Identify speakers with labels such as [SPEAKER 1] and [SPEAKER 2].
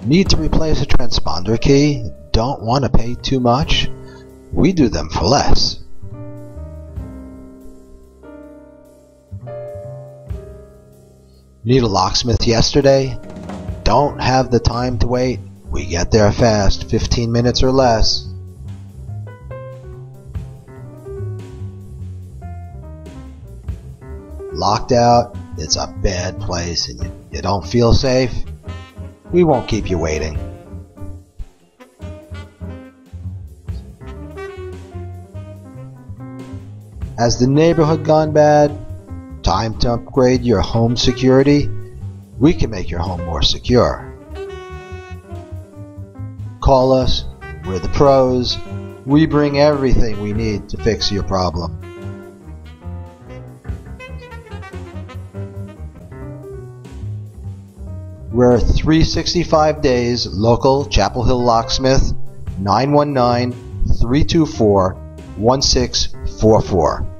[SPEAKER 1] Need to replace a transponder key? Don't want to pay too much? We do them for less. Need a locksmith yesterday? Don't have the time to wait? We get there fast, 15 minutes or less. Locked out? It's a bad place and you don't feel safe? We won't keep you waiting. Has the neighborhood gone bad? Time to upgrade your home security? We can make your home more secure. Call us, we're the pros. We bring everything we need to fix your problem. We're 365 days local Chapel Hill Locksmith, 919-324-1644.